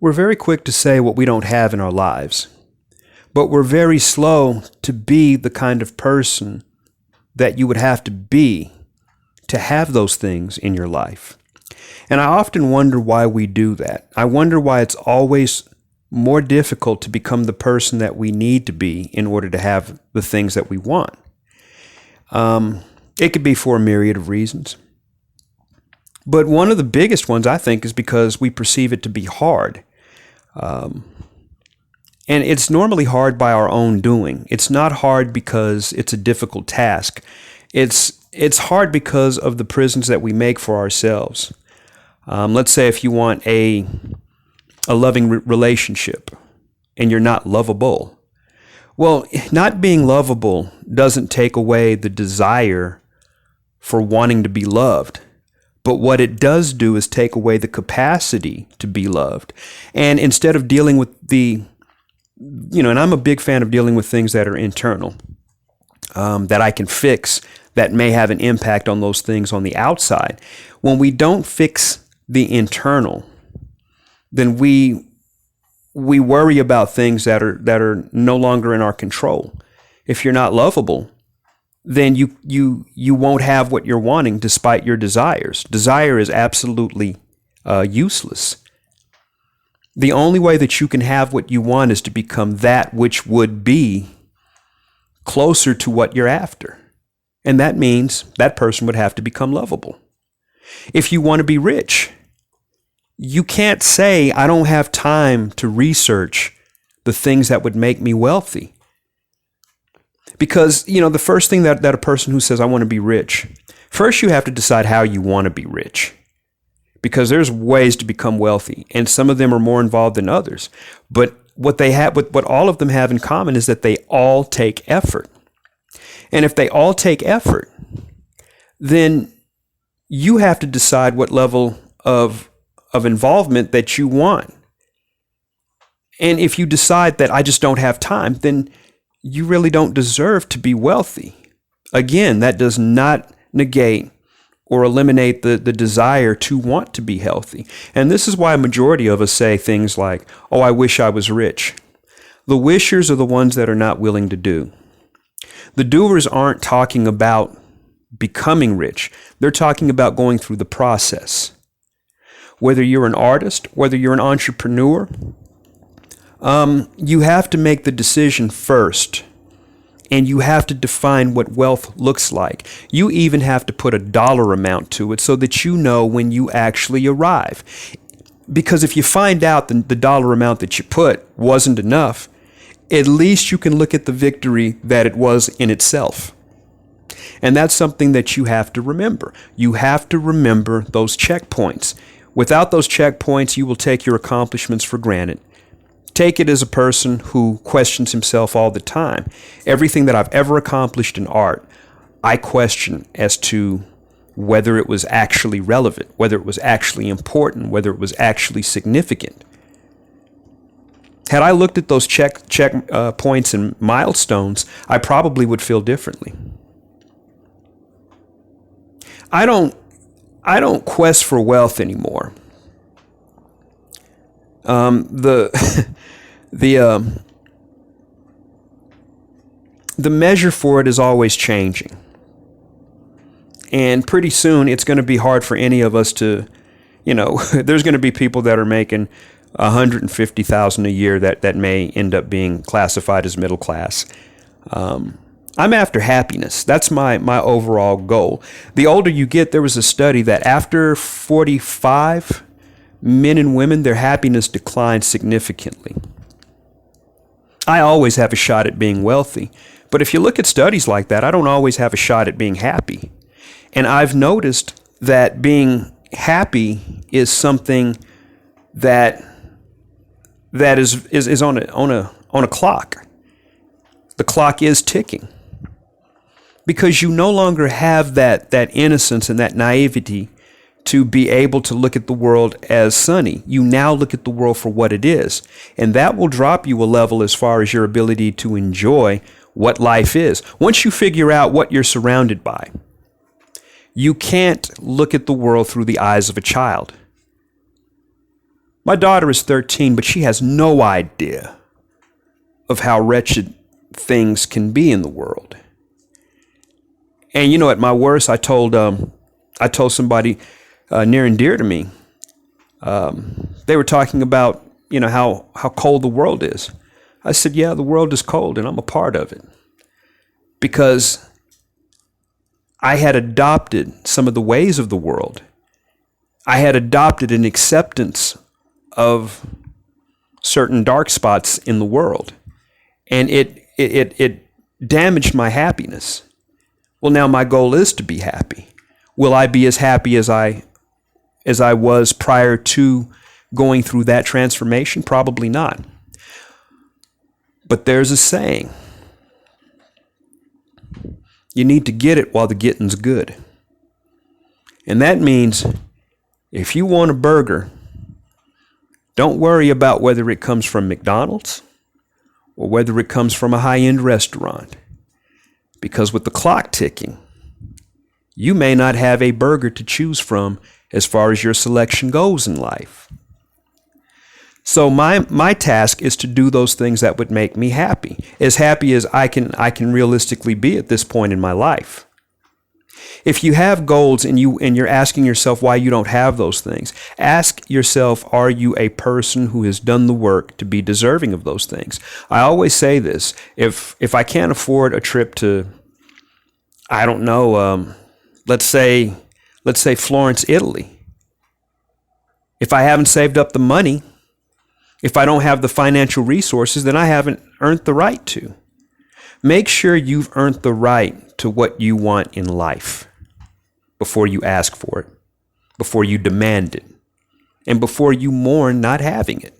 We're very quick to say what we don't have in our lives, but we're very slow to be the kind of person that you would have to be to have those things in your life. And I often wonder why we do that. I wonder why it's always more difficult to become the person that we need to be in order to have the things that we want. It could be for a myriad of reasons. But one of the biggest ones, I think, is because we perceive it to be hard. And it's normally hard by our own doing. It's not hard because it's a difficult task. It's hard because of the prisons that we make for ourselves. Let's say if you want a loving relationship and you're not lovable. Well, not being lovable doesn't take away the desire for wanting to be loved. But what it does do is take away the capacity to be loved. And instead of dealing with and I'm a big fan of dealing with things that are internal, that I can fix, that may have an impact on those things on the outside. When we don't fix the internal, then we worry about things that are no longer in our control. If you're not lovable, then you won't have what you're wanting despite your desires. Desire is absolutely useless. The only way that you can have what you want is to become that which would be closer to what you're after. And that means that person would have to become lovable. If you want to be rich, you can't say, I don't have time to research the things that would make me wealthy. Because, the first thing that a person who says, I want to be rich, first you have to decide how you want to be rich. Because there's ways to become wealthy, and some of them are more involved than others. But what all of them have in common is that they all take effort. And if they all take effort, then you have to decide what level of involvement that you want. And if you decide that I just don't have time, then you really don't deserve to be wealthy. Again, that does not negate or eliminate the desire to want to be healthy. And this is why a majority of us say things like, oh, I wish I was rich. The wishers are the ones that are not willing to do. The doers aren't talking about becoming rich. They're talking about going through the process. Whether you're an artist, whether you're an entrepreneur, you have to make the decision first. And you have to define what wealth looks like. You even have to put a dollar amount to it so that you know when you actually arrive. Because if you find out the dollar amount that you put wasn't enough, at least you can look at the victory that it was in itself. And that's something that you have to remember. You have to remember those checkpoints. Without those checkpoints, you will take your accomplishments for granted. Take it as a person who questions himself all the time. Everything that I've ever accomplished in art, I question as to whether it was actually relevant, whether it was actually important, whether it was actually significant. Had I looked at those check points and milestones, I probably would feel differently. I don't quest for wealth anymore. The measure for it is always changing. And pretty soon it's going to be hard for any of us to, there's going to be people that are making $150,000 a year that may end up being classified as middle class. I'm after happiness. That's my overall goal. The older you get, there was a study that after 45, men and women, their happiness declines significantly. I always have a shot at being wealthy. But if you look at studies like that, I don't always have a shot at being happy. And I've noticed that being happy is something that is on a clock. The clock is ticking. Because you no longer have that innocence and that naivety to be able to look at the world as sunny. You now look at the world for what it is. And that will drop you a level as far as your ability to enjoy what life is. Once you figure out what you're surrounded by, you can't look at the world through the eyes of a child. My daughter is 13, but she has no idea of how wretched things can be in the world. And you know, at my worst, I told somebody near and dear to me. They were talking about, you know, how cold the world is. I said, yeah, the world is cold, and I'm a part of it, because I had adopted some of the ways of the world. I had adopted an acceptance of certain dark spots in the world, and it damaged my happiness. Well, now my goal is to be happy. Will I be as happy as I was prior to going through that transformation? Probably not. But there's a saying: you need to get it while the getting's good. And that means if you want a burger, don't worry about whether it comes from McDonald's or whether it comes from a high-end restaurant. Because with the clock ticking, you may not have a burger to choose from as far as your selection goes in life. So my task is to do those things that would make me happy as I can realistically be at this point in my life. If you have goals and you're asking yourself why you don't have those things, ask yourself, are you a person who has done the work to be deserving of those things? I always say this: if I can't afford a trip to, I don't know, let's say Florence, Italy, if I haven't saved up the money, if I don't have the financial resources, then I haven't earned the right to. Make sure you've earned the right to what you want in life before you ask for it, before you demand it, and before you mourn not having it.